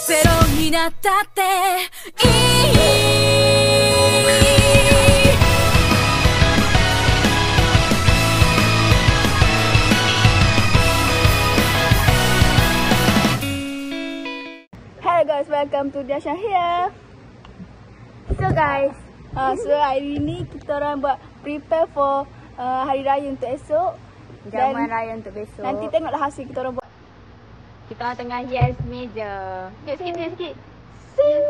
ゼロになったっていい。Hello guys, welcome to Dasha here. So guys, hari ni kita orang buat prepare for hari raya untuk esok. Jamuan raya untuk besok. Nanti tengoklah hasil kita orang buat. Kita orang tengah hias meja. Sikit.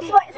Swipe.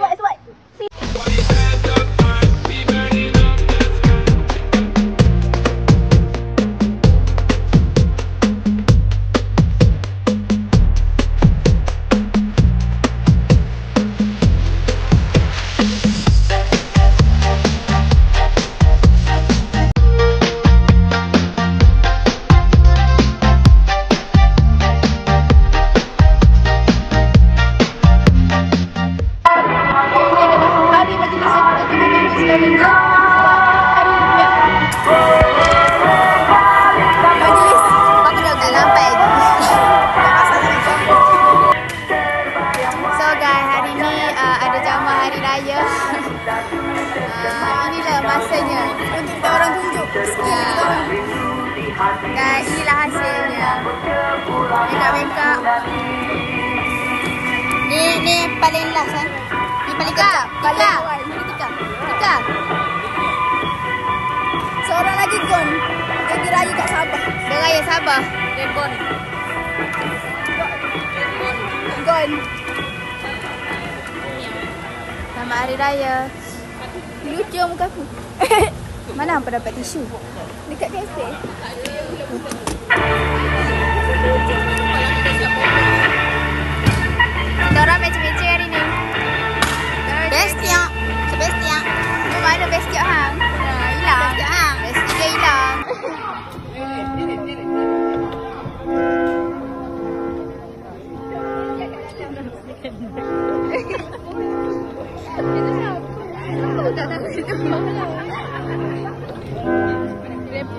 Inilah masanya untuk kita orang tunjuk skill kita orang. Dan inilah hasilnya. Makeup. Ni paling last kan? Ni paling kecap. Paling awal. Tika. Seorang lagi gone. Jadi raya kat Sabah. Dia raya Sabah. Dia gone. Selamat Hari Raya. Lucu muka aku. Mana hampa dapat tisu? Dekat kafe. Kita orang macam-macam hari ni. Bestiak. Mana bestiak hang? Hilang. Bestiak dia hilang.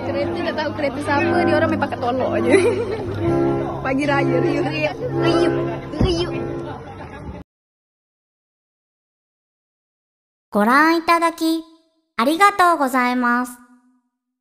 Kereta tak tahu kereta siapa, dia orang main pakai tolok je. Pagi raya riuh. ご覧いただきありがとうございます。